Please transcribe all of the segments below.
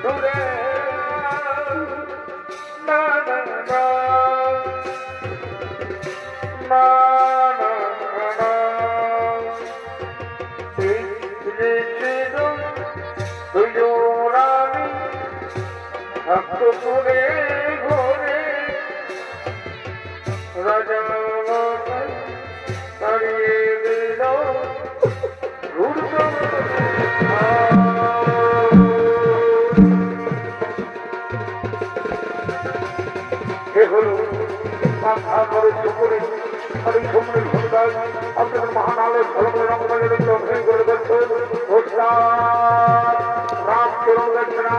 দূরে না না না না না ভক্ত করে ঘরে রাজা তাড়িয়ে দিল মাথা করে চুপুরে আর এই সময় ঘটনায় আপনাদের মহান আলোর ফলমূল রঙবাজের অভিনয় করে করছেন রাম চরণ দর্শনা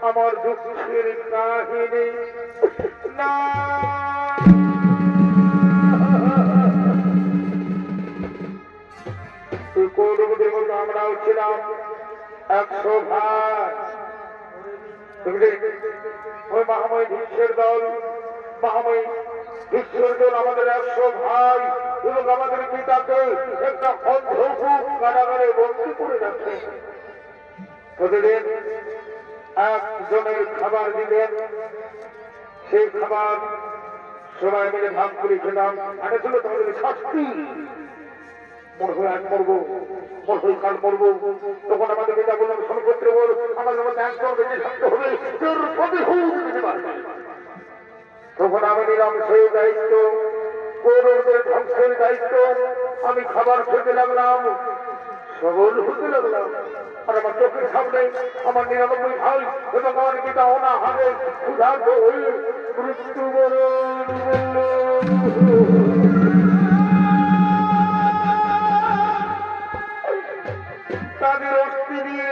আমার দুঃখের কাহিনী না কৌরবদের মতো আমরাও ছিলাম 100 ভাই। ওই মহাময় ভীষ্মের দল মহাময় ভীষ্মের দল আমাদের 100 ভাই এবং আমাদের পিতাকে একটা অন্ধকূপ কারাগারে বন্দী করে রাখছে। প্রতিদিন একজনের খাবার দিলেন, সেই খাবার সবাই মিলে ভাগ করে খেলাম। এটা ছিল তাদের শাস্তি। মনে হয় আজ মরবো, মনে হয় কাল মরবো। তখন আমাদের পিতা বললাম সমক্ষেত্রে বল আমাদের মধ্যে একদম বেঁচে থাকতে হবে, তখন আমি নিলাম সেই দায়িত্ব, কৌরবদের ধ্বংসের দায়িত্ব। আমি খাবার খেতে লাগলাম, সবল হতে লাগলাম। আর আমার চোখের সামনে আমার 99 ভাই এবং আমার পিতা অনাহারে ক্ষুধার্ত হয়ে মৃত্যুবরণ তাদের অস্থি দিয়ে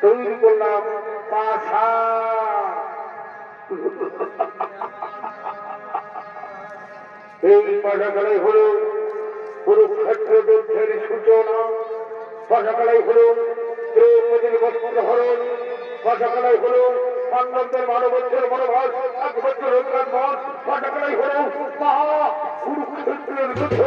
তৈরি করলাম পাশা। এই পাশাখালাই হল কুরুক্ষেত্র যুদ্ধের সূচনা। পাশাখালাই হল দ্রৌপদীর বস্ত্রহরণ। পাশাখালাই হল পাণ্ডবদের 12 বছর বনবাস, 1 বছর অজ্ঞাতবাস। পাশাখালাই হল মহা কুরুক্ষেত্রের যুদ্ধ।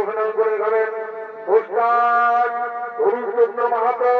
অভিনয় করে যাবেন ওস্তাদ হরিচন্দ্র মাহাতো।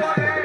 Hare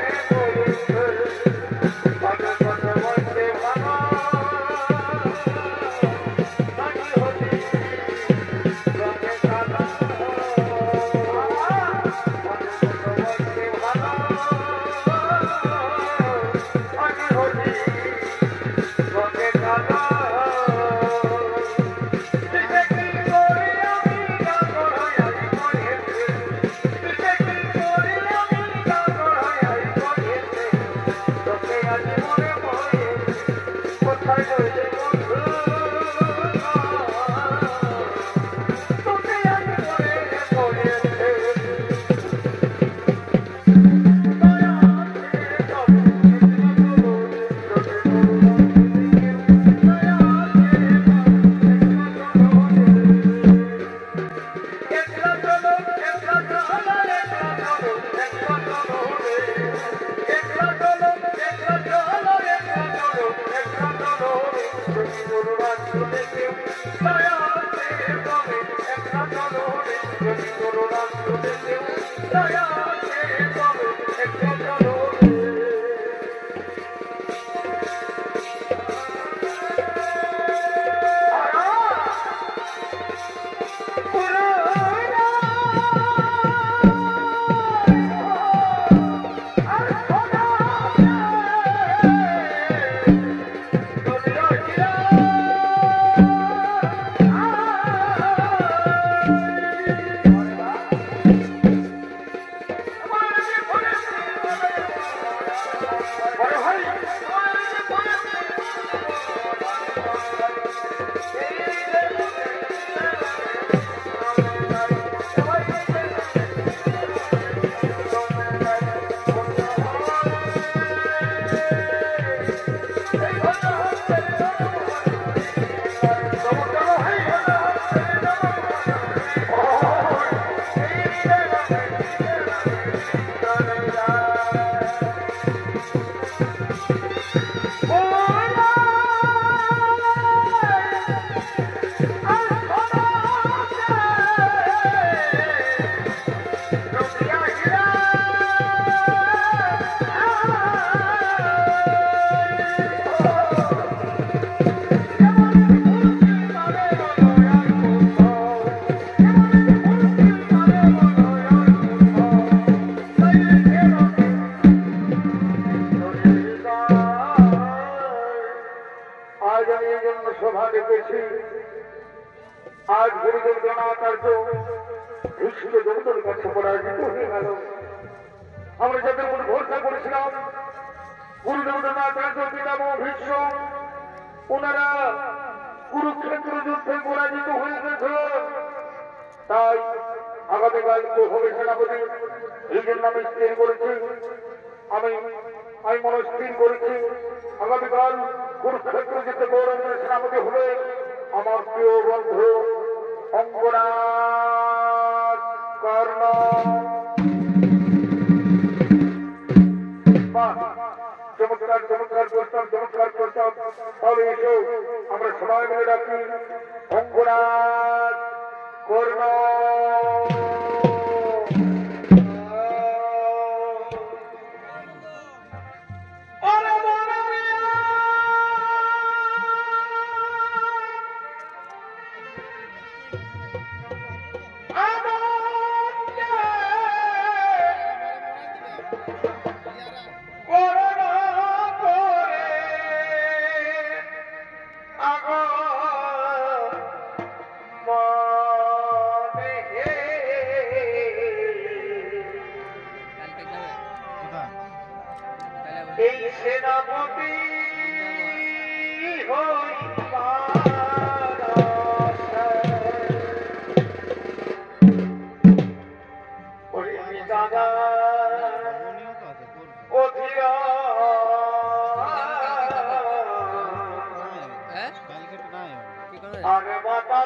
आज गुरुदेव द्रोणाचार्य ভীষ্ম দেবতার কাছে পরাজিত হয়ে গেল। আমরা যাদের উপর ভরসা করেছিলাম গুরুদেব দ্রোণাচার্য পিতামহ ভীষ্ম, ওনারা কুরুক্ষেত্র যুদ্ধে পরাজিত হয়ে গেছে। তাই আগামীকাল তো হবে সেনাপতি, এই জন্য আমি স্থির করেছি, আমি মনস্থির করেছি আগামীকাল কুরুক্ষেত্র যুদ্ধে গৌরবের সেনাপতি হবে আমার প্রিয় বন্ধু অঙ্গরাজ কর্ণ। চমৎকার চমৎকার প্রস্তাব, চমৎকার প্রস্তাব। তাহলে এসো আমরা সবাই মিলে ডাকি অঙ্গরাজ কর্ণ। এই সেনাপতি দাদা অধিরা আরে বাতা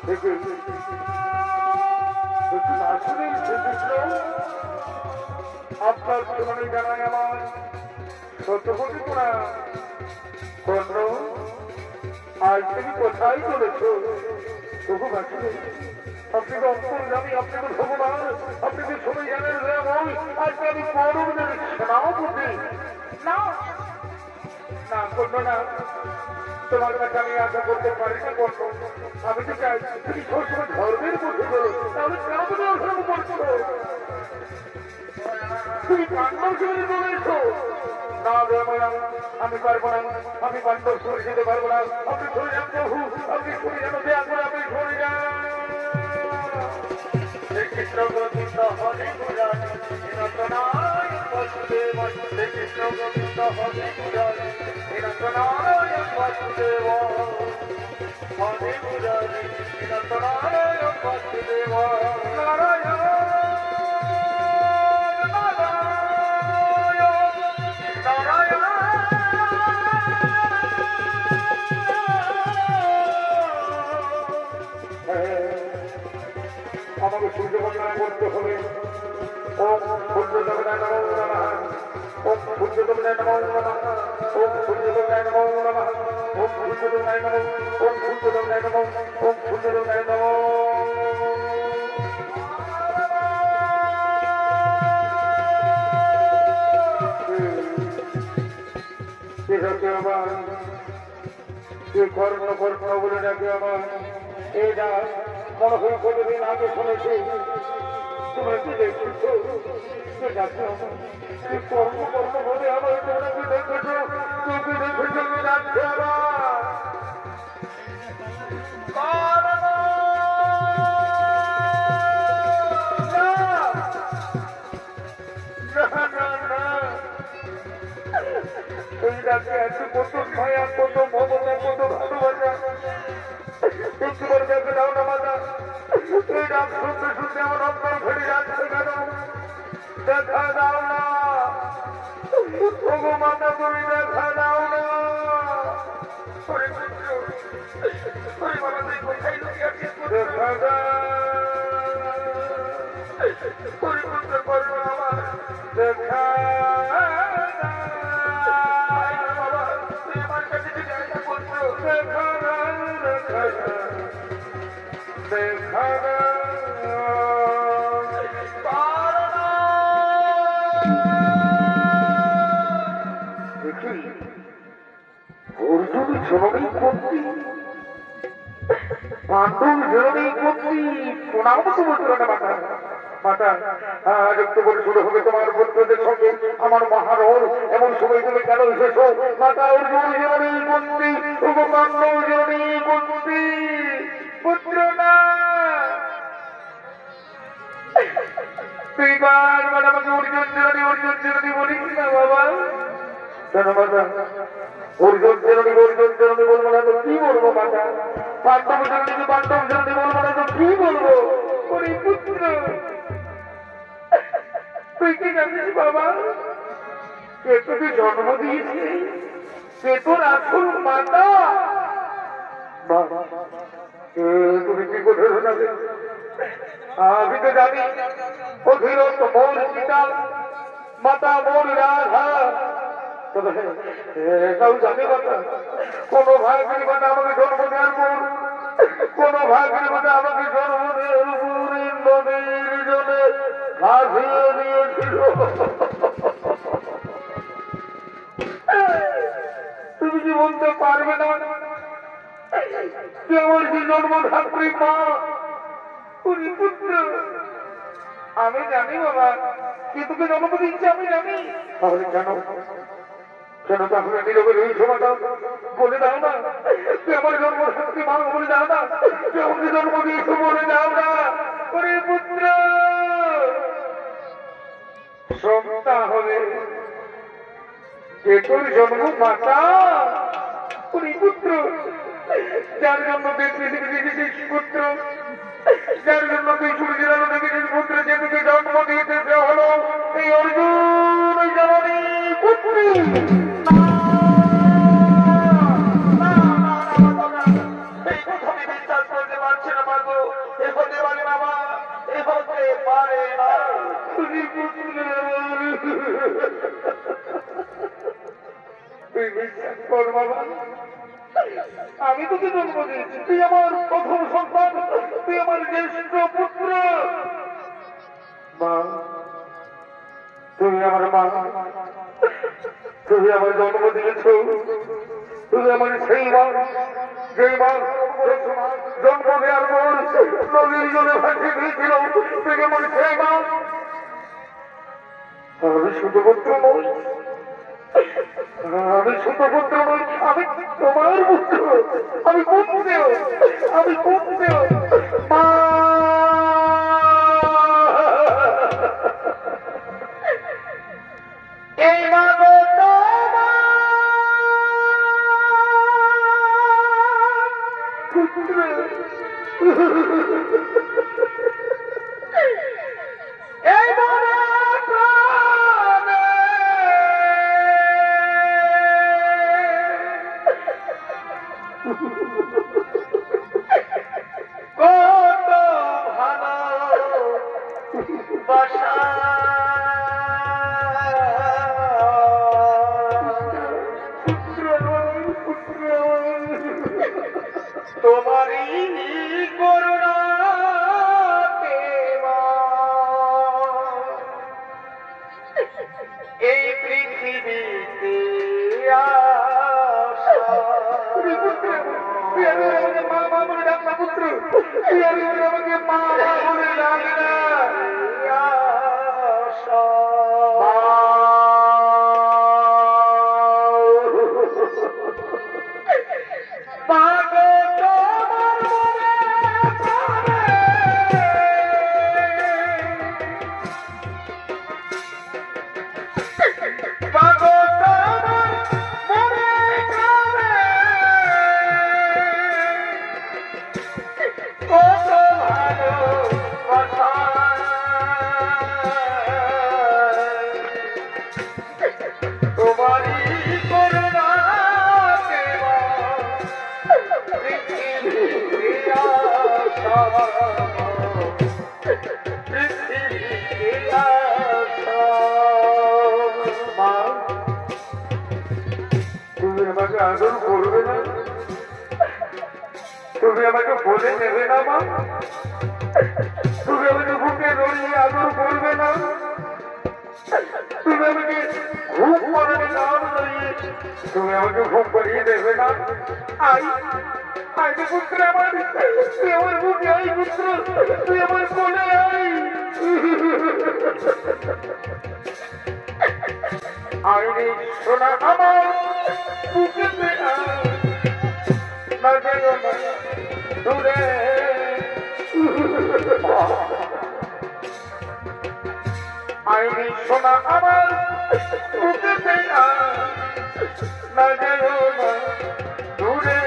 থেকে আসলে শ্রীকৃষ্ণ আপনার জীবনে জানাই আমার শতকোটি প্রণাম। কর্ণ, আজ তুমি কোথায় চলেছ? তবু আসলে আপনি তো অন্তর্যামী, আপনি তো ভগবান, আপনি তো সবাই জানেন দয়াময়। আজকে আমি কৌরবদের সেনাপতি। না না কর্ণ, না, তোমার কাছে আমি আশা করতে পারি না কর্ণ। আমি তো চাই তুমি সবসময় ধর্মের মধ্যে বলো, তাহলে কেন তুমি অধর্ম করছো? তুমি পাণ্ডব সঙ্গে বলেছ না দয়াময়, আমি পারবো না, আমি পাণ্ডব সরে যেতে পারবো না। আপনি সরে যান প্রভু, আপনি সরে যান, দয়া করে আপনি সরে যান। শ্রীকৃষ্ণ গোবিন্দ হরে মুরারি নিরঞ্জনায় বাসুদেব, শ্রীকৃষ্ণ গোবিন্দ হরে মুরারি নিরঞ্জনায় বাসুদেব, হরে মুরারি নিরঞ্জনায় বাসুদেব। নারায়ণ আমাকে সূর্য বন্দনা করতে হবে। ওম সূর্যদেবতায় নমো নমঃ, ওম সূর্যদেবতায় নমো নমঃ, ওম সূর্যদেবতায় নমো নমঃ, ওম সূর্যদেবতায় নমো, ওম সূর্যদেবতায় নমো, ওম সূর্যদেবতায় নমো। কর্ণ কর্ণ বলে ডাকে আমার এই ডাক মনে হয় কতদিন আগে শুনেছি। তুমি কি দেখেছ? কর্ম কর্ম বলে আমার তোমাকে দেখেছ, তুমি দেখেছ কি ডাকছে এই ডাকে আছে কত মায়া, কত মমতা, কত ভালোবাসা। একবার দেখে দাও না মাতা, এই ডাক শুনতে শুনতে আমার অন্তর ফেলে যাচ্ছে কেন? দেখা দাও না ওগো মাতা, তুমি দেখা দাও না। দেখা পরিপুত্র করবো আমার, দেখা অর্জুন জননী কর্তী, পাণ্ডব জননী কর্তী, প্রণাম তো বলছিল না মাতা। মাতা আজ একটু বলে শুরু হবে তোমার পুত্রদের সঙ্গে আমার মহারণ, এমন সময় তুমি কেন এসেছো? মাতা অর্জুন জননী কর্তী, পাণ্ডব জননী কর্তী, পুত্র না। তুই বারবার আমাকে অর্জুন জননী বলিস না বাবা। কেন মাতা? অর্জুন জননী বলবো না তো কি বলবো মাতা? পাণ্ডব জননী বলবো না তো কি বলবো? ওরে পুত্র, তুই কি জানিস বাবা, কে তোকে জন্ম দিয়েছে? কে তোর আসল মাতা? তুমি কি করে শোনাবে? আমি তো জানি অধিরথ মোর পিতা, মাতা মোর রাধা। এটাও জানি মাতা, কোন ভাগের মাতা আমাকে জন্ম দেওয়ার পর, কোন ভাগের মাতা আমাকে জন্ম দেওয়ার পর নদীর জলে ভাসিয়ে দিয়েছিল। তুমি কি বলতে পারবে না কেবল কি জন্মধাত্রী মা? পুত্র, আমি জানি বাবা, কে তোকে জন্ম দিচ্ছে আমি জানি। তাহলে কেন কেন তাহলে নীরবে এই সময়টা বলে দাও না? তুই আমার জন্মধাত্রী মা বলে দাও না? তুই আমাকে জন্ম দিয়েছো বলে দাও না? ওরে পুত্র, সন্তান হলে কে তোর জন্ম মাতা? ওরে পুত্র, যার জন্য পৃথিবী দেখেছিস পুত্র, যার জন্য তুই সূর্যের আলো দেখেছিস পুত্র, যে তোকে জন্ম দিয়েছে সে হলো এই অর্জুন জননী পুত্রী। এই কথা আমি বিশ্বাস করতে পারছি না। বল বাবা, আমি তোকে জন্ম দিয়েছি, তুই আমার প্রথম সন্তান, তুই আমার জ্যেষ্ঠ পুত্র। মা, তুমি আমার মা, তুমি আমার জন্ম দিয়েছ, তুমি আমার সেই মা, যেই মা জন্ম দেওয়ার পর নদীর জলে ভাসিয়ে দিয়েছিল, তুমি আমার সেই মা। আমি শুধু পুত্র নই, আমি শুধু পুত্র নই, আমি তোমার পুত্র, আমি পুত্র, আমি পুত্র। মা, এই মা গো পুত্র, এই মনে প্রাণে কত ভালো বাসা তোমারই করুণাতে এই পৃথিবীতে মা মা বলে ডাক না পুত্র, আমাকে মা মা বলে ডাক না। আদর করবে না, তুমি আমাকে বলে নেবে না মা, তুমি আমাকে বুকে ধরিয়ে আদর করবে না, তুমি আমাকে ঘুম পড়াবে না, তুমি আমাকে ঘুম পড়িয়ে দেবে না। আই আই পুত্র আমার, তুই আমার বুকে আই পুত্র, তুই আমার কোলে আই। আইনি সোনা আমার বুকেতে না যেন দূরে, আইনি সোনা আমার বুকেতে না যেন দূরে,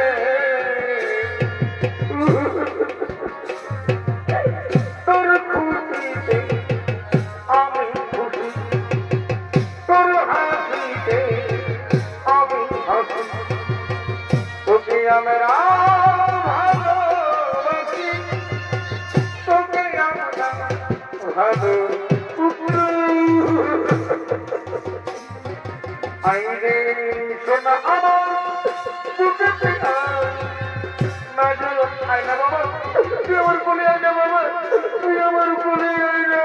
তোর খুশিতে আমি খুশি, তোর হাসিতে আমি হাসি, তোকে আমরা ভালোবাসি, তোকে আমরা ভালো। আইরে সোনা আমার বুকেতে না যেন, আয় না বাবা, তুই আমার কোলে আয় না বাবা, তুই আমার কোলে আয় না।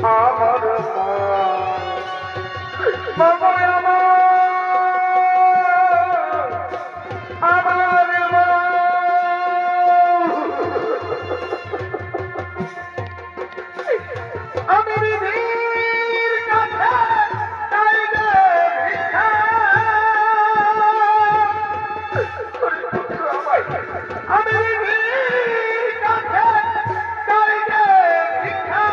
আমার মা, আমার মা, আমি বিধির কাছে চাইলে ভিক্ষা, আমি বিধির কাছে চাইলে ভিক্ষা,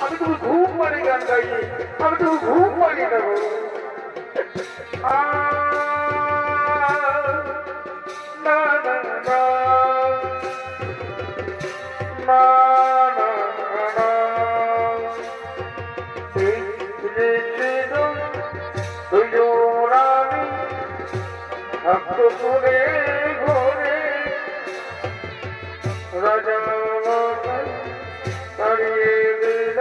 আমি তো ঘুম পারি গান গাই, আমি তো ঘুম পারি না গো। রাজা তাড়িয়ে দিল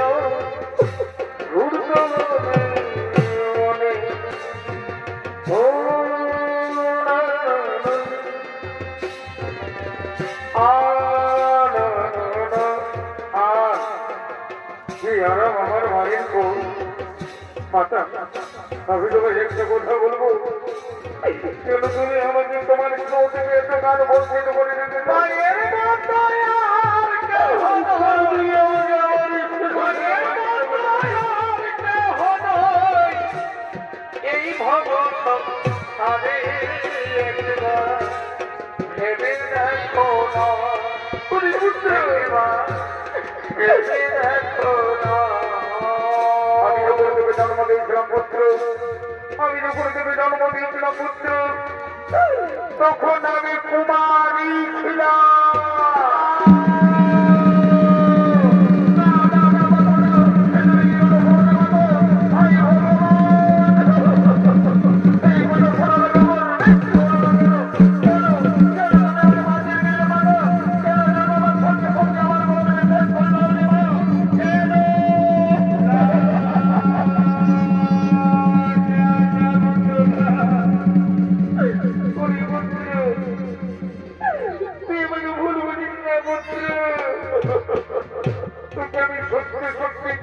আমার ভাইয়ের কোন মাতা, আমি তোমাকে একটা কথা বলবো, কেন তুমি আমাকে তোমার স্নো থেকে এত গান বঞ্চিত করে দিতে এই ভগবান ভেবে দেখো না, আমি যখন দেবে জন্ম দিয়েছিলাম পুত্র, আমি যখন দেবে জন্ম দিয়েছিলাম পুত্র, তখন আমি কুমারী ছিলাম।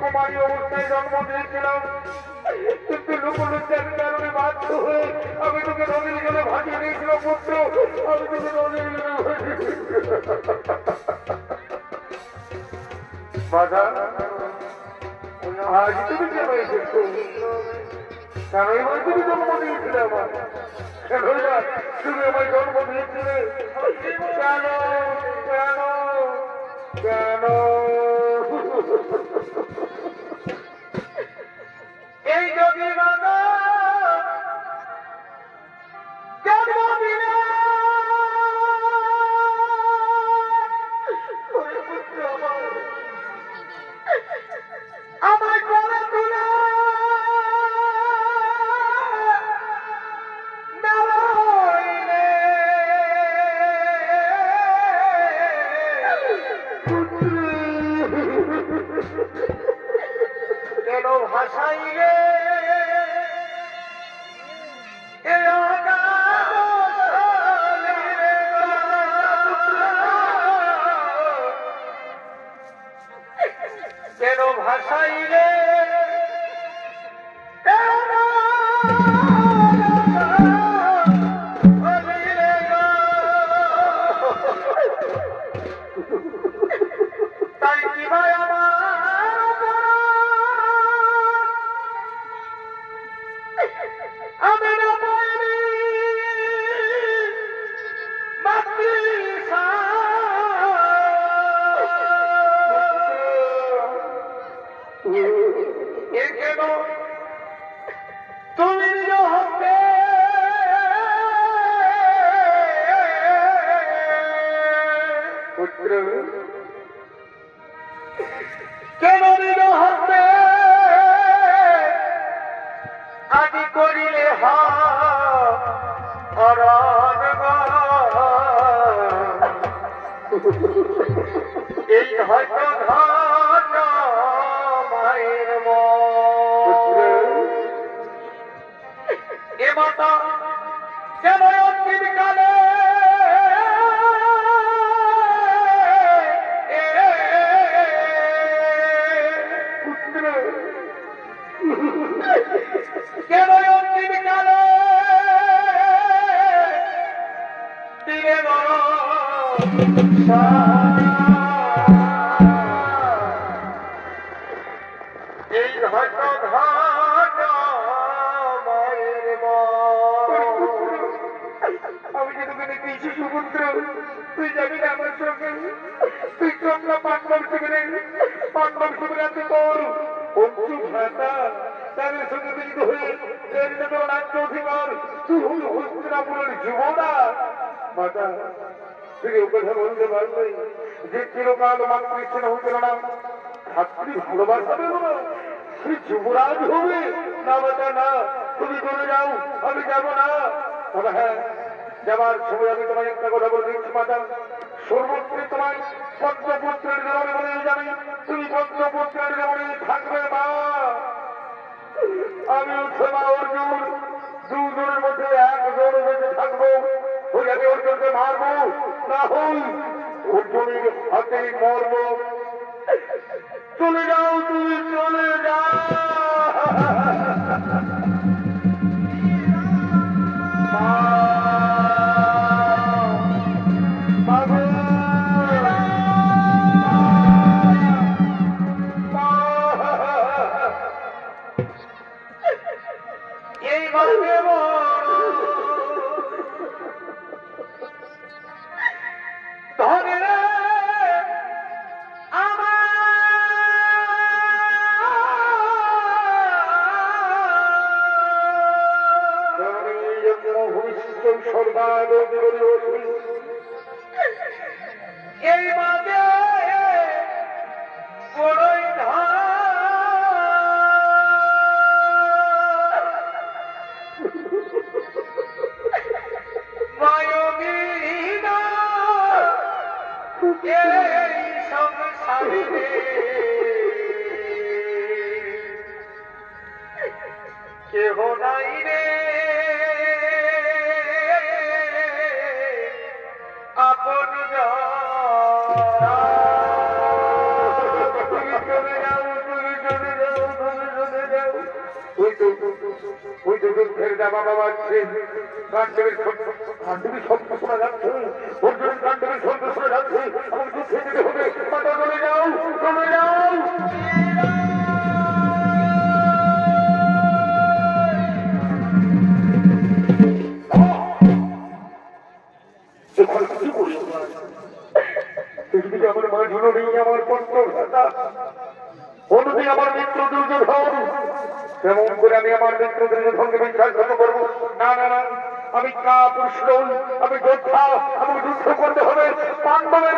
কুমারী অবস্থায় জন্ম দিয়েছিলাম, কিন্তু লোকলজ্জার কারণে বাধ্য হয়ে আমি তোকে নদীর জলে ভাসিয়ে দিয়েছিলাম পুত্র, আমি তোকে নদীর জলে বাধা আজ তুমি কেন এসেছো? কেন এবার তুমি জন্ম দিয়েছিলে আমার? কেন তুমি আমার জন্ম দিয়েছিলে? কেন কেন কেন? এই যদি বাধা জন্ম দিলে আমার করে তুলে কেন ভাষাইলে কেন ভাষাইলে তাই কি ভাই আমি না পাইনি মাতৃ কেন তুমি নিজ হস্তে পুত্র কেন নিজ হস্তে আদি করিলে হরণ এই হয়তো ধন মায়ের এ মাতা কেন অন্তিম কালে পুত্র কেন অন্তিম কালে দিলে বড় এই হয়তো ঘট মায়ের আমি যে তোকে দেখেছি সুপুত্র তুই যাবি না আমার সঙ্গে তুই চল না পাণ্ডব শিবিরে তুই তোর বন্ধু ভ্রাতা তাদের সঙ্গে মিলিত হয়ে তোর রাজ্য অধিকার তুই হল হস্তিনাপুরের যুবনা মাতা তুই ও কথা বলতে পারবি যে চিরকাল মাতৃষ্ণ হতে না ছাত্রী ভালোবাসা দেব না সে যুবরাজ হবে না মাতা না তুমি চলে যাও আমি যাবো না তবে হ্যাঁ যাবার সময় আমি তোমায় একটা কথা বলে দিচ্ছি মাতা সর্বত্রে তোমায় পদ্মপুত্রের জীবনে বলে যাবে তুমি পদ্মপুত্রের জীবনে থাকবে মা আমি উঠে মা অর্জুন দুজনের মধ্যে একজন বেঁচে থাকবো ওই আমি অর্জুনকে মারবো না হই অর্জুনের হাতে মরব চলে যাও তুমি চলে যাও এই মাঝে বড়ই মায়বীনা এই সংসারে কেহ নাই রে আপন কাণ্ডবী শব্দ শোনা যাচ্ছে অর্জুন কাণ্ডবী শব্দ শোনা যাচ্ছে আমাকে যুদ্ধে যেতে হবে মাতা চলে যাও চলে যাও আমার মা জুড়ি আমার পত্র ভাতা অন্যদিন আমার মিত্র দুর্যোধন তেমন করে আমি আমার মিত্র দুর্যোধনকে বিশ্বাসঘাত করবো না না না আমি কাপুরুষ নই আমি যোদ্ধা আমাকে যুদ্ধ করতে হবে পাণ্ডবের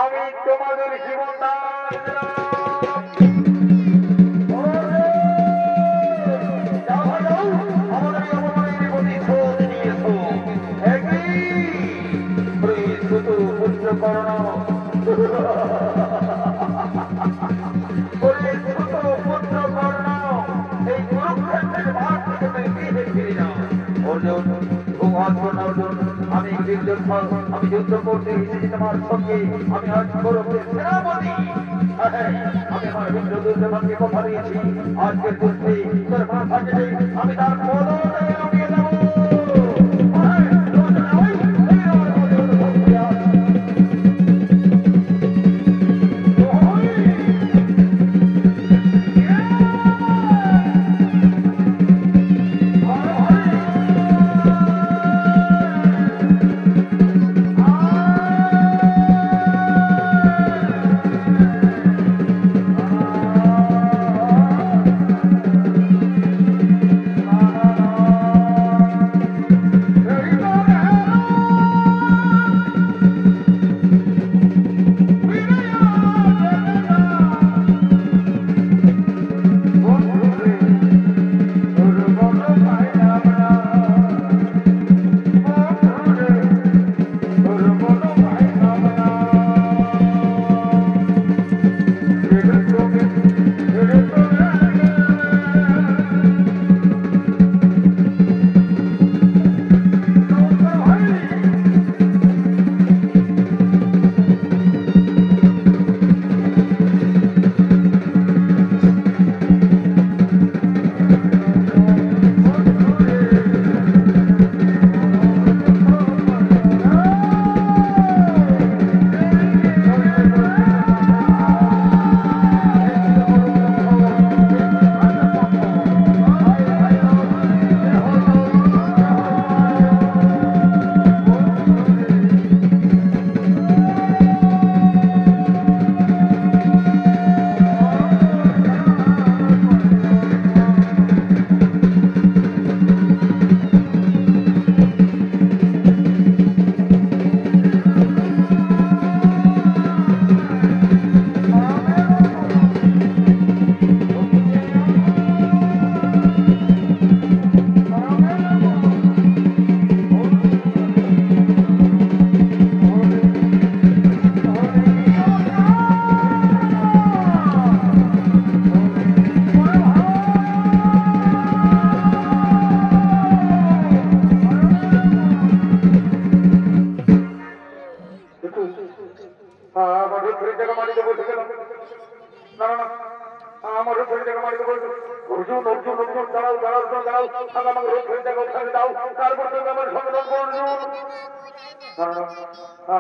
আমি তোমাদের জীবন শান্তির জন্য আমি যুদ্ধ করতে এসেছি তোমার সঙ্গে। আমি আজ গৌরবের সেনাপতি। আমি আমার মিত্র দুর্যোধনকে কথা দিয়েছি, আজকের যুদ্ধে তোর মাথা কেটে আমি তার পদতলে নামিয়ে দেব।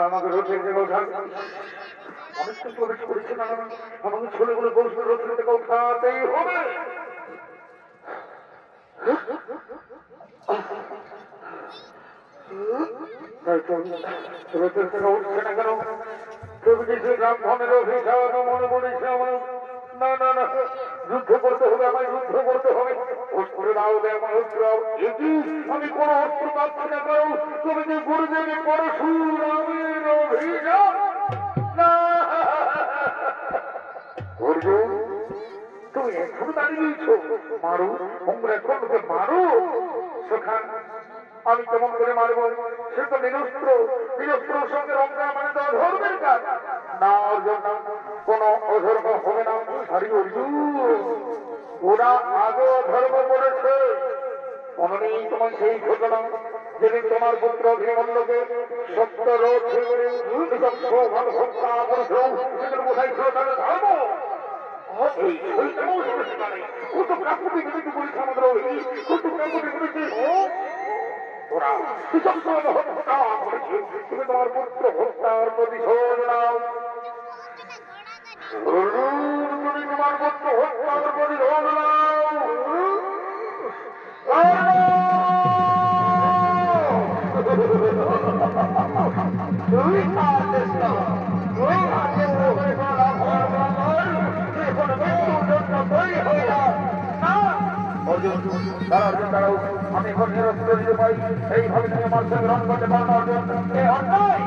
আমাকে রথের থেকে ওঠান। অনেক তো প্রবেশ করেছে না, আমাকে ছেলেগুলো বলছে রথের থেকে উঠাতেই হবে। রথের থেকে উঠছে না কেন? প্রভৃতি গ্রাম ধনের অভিশাপ মনে পড়েছে আমার। না না না, যুদ্ধ করতে হবে, আমায় যুদ্ধ করতে হবে। অস্ত্র দাও, আমার অস্ত্র। আমি কোন অস্ত্র পাচ্ছি না, কারণ তুমি যে গুরুদেবী পরশুরামের অভিযান। না অর্জুন, তুমি এখনো দাঁড়িয়েছো? মারো, অঙ্গরাজকে মারো। সেখান আমি কেমন করে মারবো? সে তো নিরস্ত্র, নিরস্ত্রের সঙ্গে রঙ্গা মানে তো অধর্মের কাজ। না অর্জুন, কোন অধর্ম হবে না। আরে অর্জুন, ওরা আগে অধর্ম করেছে। মনে নেই তোমার সেই ঘটনা যেদিন তোমার পুত্র অভিমন্যুকে সত্য রোধ করে হত্যা করেছিল? সেদিন কোথায় ছিল তাদের ধর্ম? কত প্রাকৃতিক কিন্তু বলেছে আমাদের, কত প্রাকৃতিক বলেছে ওরা হত্যা করেছে। তুমি তোমার পুত্র হত্যার প্রতিশোধ নাও। তুমি তোমার পুত্র হত্যার প্রতিশোধ নাও। আমি এখন নিরস্ত্র দিতে পাই, এইভাবে তুমি আমার সঙ্গে রং করতে পারো না অর্জুন। এ অন্যায়।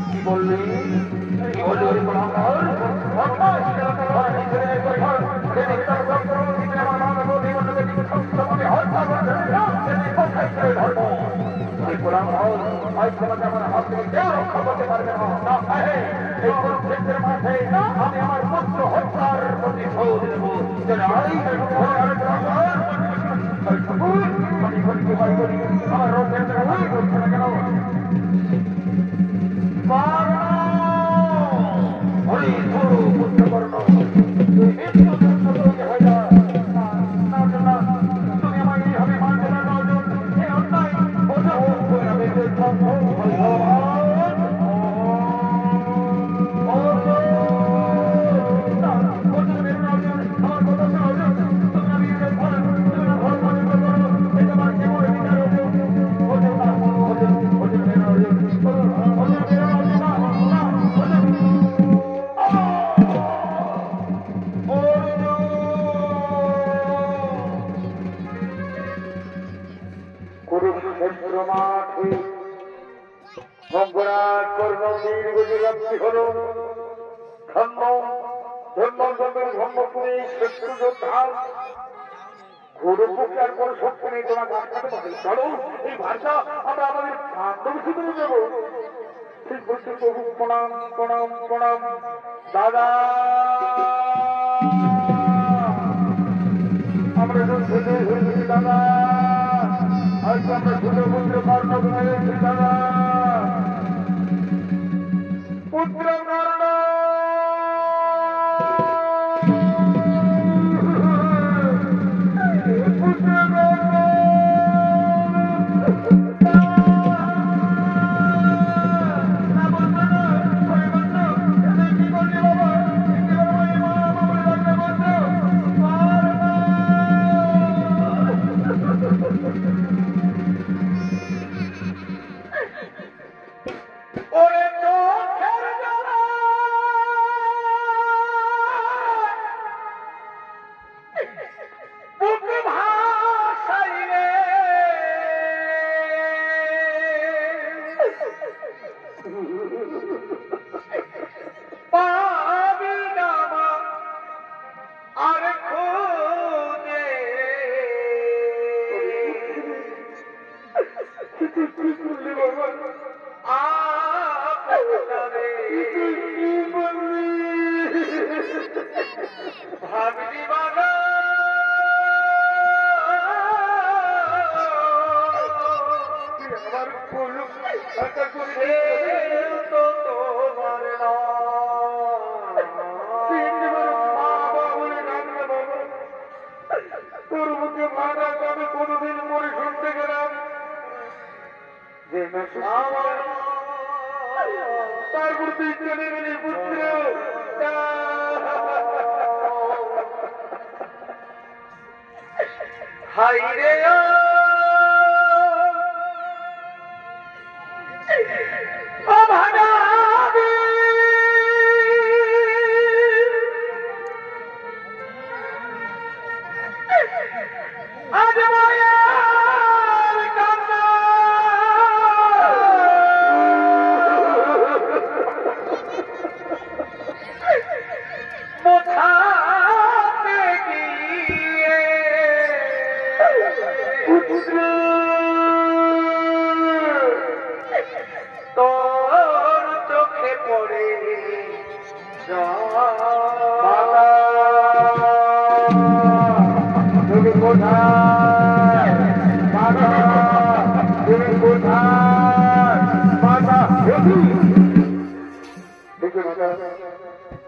কি বললি? কি বললি? আমি আমার পুত্র হত্যার প্রতিশোধ নেব। আমার রোজের করছে না কেন? রণমাঠে মঙ্গলার কর্ণবীর গজরাত্রি হল ধন্য ধর্মচন্দ্র ধর্মপুরী শ্রেষ্ঠ যোদ্ধা ঘোরপক্ষে আর কোনো শক্তি নেই তোমাকে আটকাতে পারে। চলো এই ভাষা আমরা আমাদের বান্ধব হিসেবে দেব। ঠিক বলছি প্রভু। প্রণাম প্রণাম প্রণাম। দাদা আমরা যুদ্ধে হয়েছি দাদা, আজকে আমরা ছোট পুত্র কর্ণব হয়েছি দাদা। পুত্র কর্ণ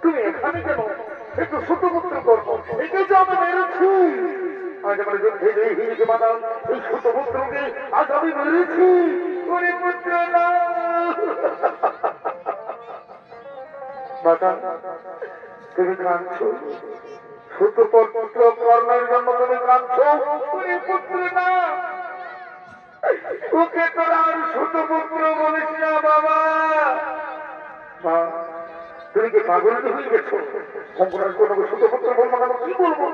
তুমি এখানে কেন? একটু ছোট পুত্র করবো, এটাই তো আমি মেরেছি। আজ আমার যুদ্ধে জয়ী হয়েছে মাতা, এই ছোট পুত্রকে আজ আমি মেরেছি। ওরে পুত্র না মাতা, তুমি কাঁদছো? ছোট পুত্র কর্ণের জন্য তুমি কাঁদছো? ওরে পুত্র না, ওকে তোরা আর ছোট পুত্র বলিস না বাবা। তুমি কি পাগল হয়ে গেছো? শঙ্করের কোনো ছোট পুত্র বলবো না, কি বলবো?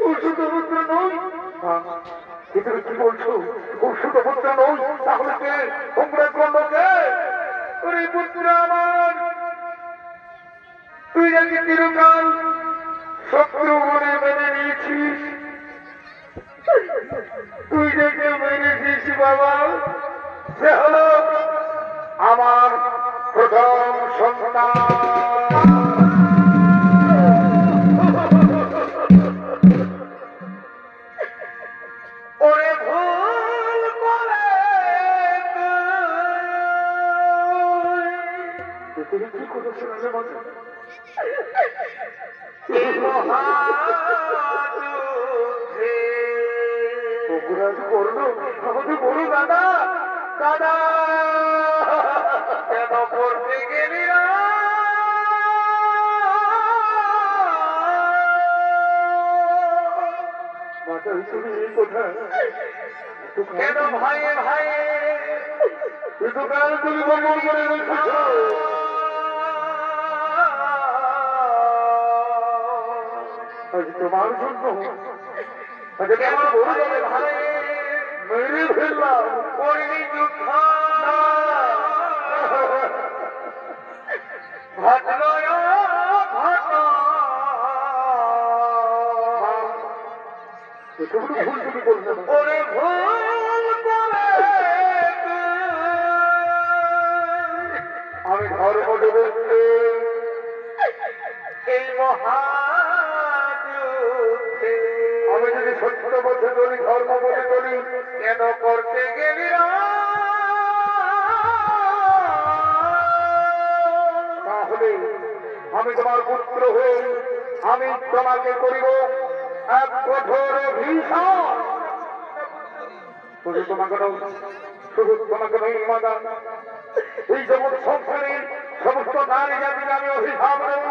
ও ছোট পুত্র নয়। তুমি কি বলছো? ও ছোট পুত্র নয়, তাহলে কে? শঙ্করের কোনো কে? ওরে পুত্র আমার, তুই যাকে চিরকাল শত্রু বলে মেনে নিয়েছিস, তুই যাকে মেনেছিস বাবা, সে হলো আমার প্রথম সন্তান। ওরে ভুল করে তুমি কি করেছো? আমাদের বড় দাদা, দাদা কেন করতে গেলি? তুমি এই কথা কেন ভাইয়ে ভাইয়ে কাল তুমি বর্মন করে রেখেছ? আজ তোমার জন্য কেমন বড় যাবে ভাই, মেরে ফেললাম করিনি যুদ্ধ ঘটলয় ঘট ভুল তুমি করবে ওরে ভুল করে আমি ধর্ম দেব এই মহাযুদ্ধে আমি যদি সত্য বছর ধরি ধর্ম বলে করি কেন করতে গেলি তাহলে আমি তোমার পুত্র হয়ে আমি তোমাকে করিব এক কঠোর ভীষণ শুধু তোমাকে নয় মাদা এই জগৎ সংসারের সমস্ত নারী জাতিকে আমি অভিশাপ দেব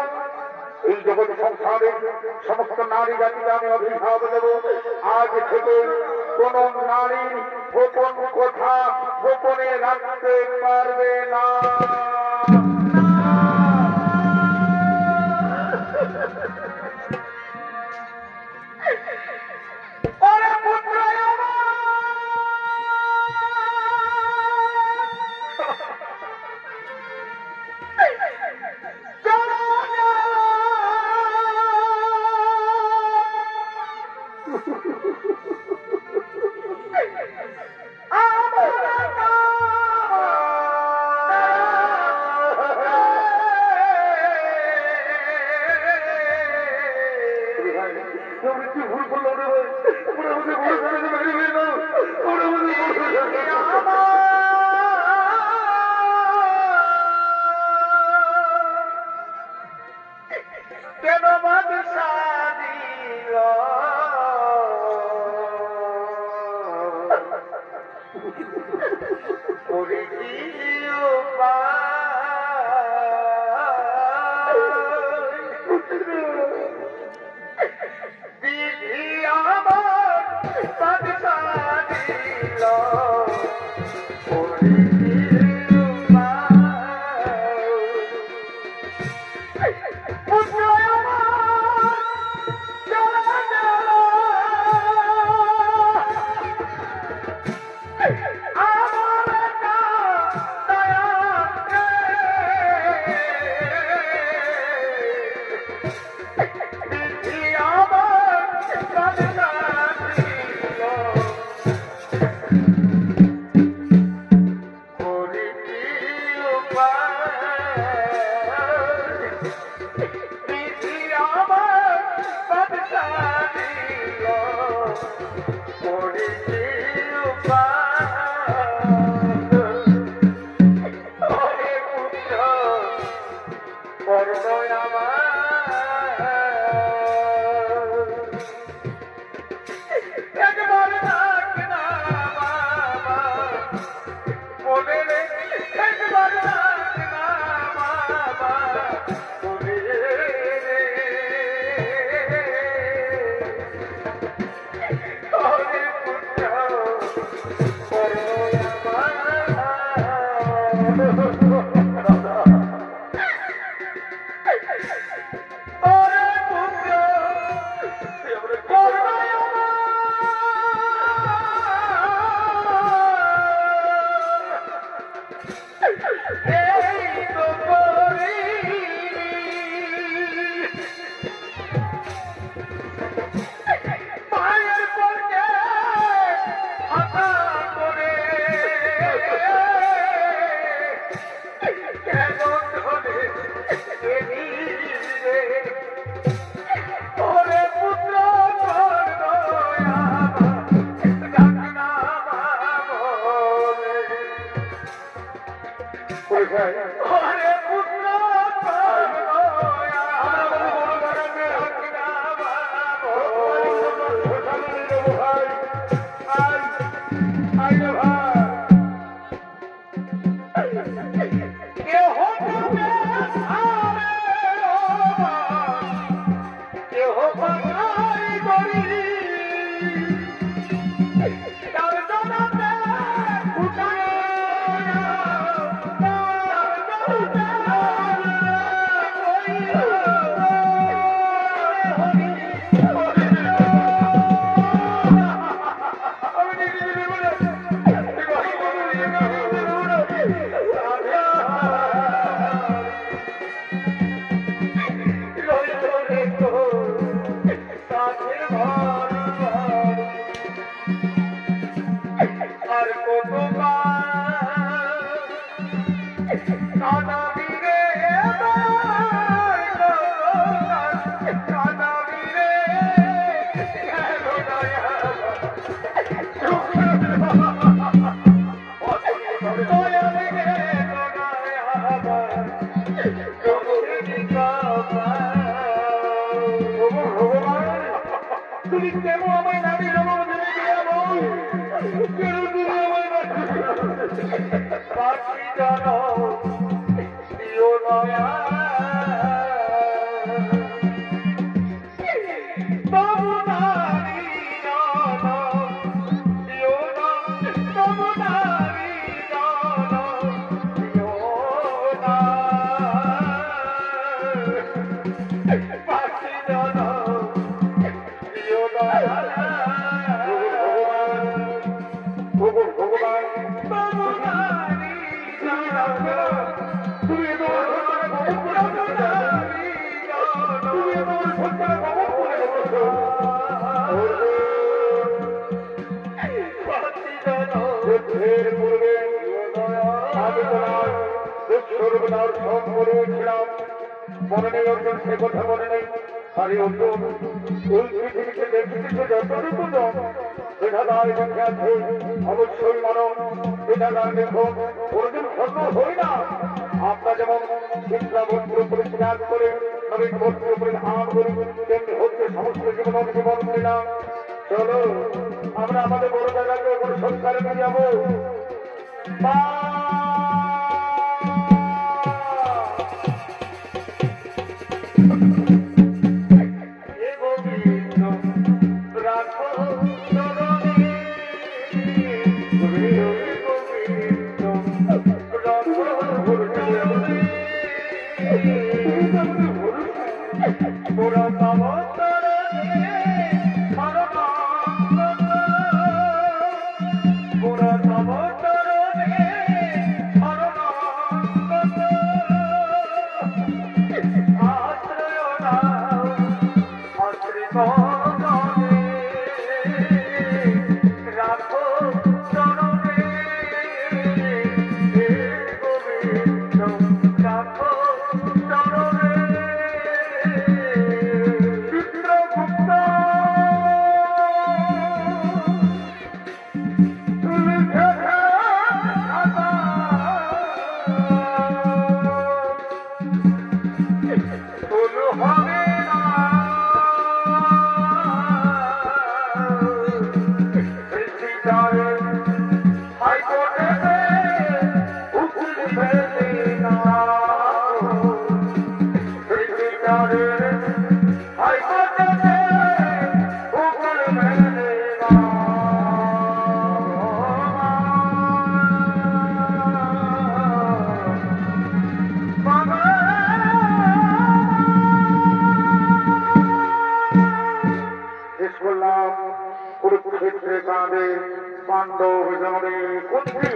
এই জগৎ সংসারের সমস্ত নারী জাতিকে আমি অভিশাপ দেব আজ থেকে কোন নারীর গোপন কথা গোপনে রাখতে পারবে না তুমি কেমন আমায় নারী জন্ম দিলে কেন তুমি আমায় পাখি জানো দিও নয়া তবু নারী জানো দিও না তবু নারী জানো দিও না পাখি জানো ভগবান তুমি যুদ্ধের পূর্বে আমি তোমার দুঃস্বরূপতার সব করেছিলাম মনে নেই অর্জুন সে কথা মনে নেই আরে অর্জুন ওই পৃথিবীতে দেখিতেছে যতটুকু বিধাতার মুখে আছে অবশ্যই মানব বিধাতার দেখো অর্জুন ধর্ম হই না আমরা যেমন শিক্ষা বস্ত্র পরিত্যাগ করে নবীন বস্ত্র পরিধান করি তেমনি হচ্ছে সমস্ত জীবন জীবন দিলাম চলো আমরা আমাদের বড় জায়গাকে কোনো সংস্কারে নিয়ে যাবো কুরুক্ষেত্রে কাঁদে পাণ্ডব জননী কুন্তি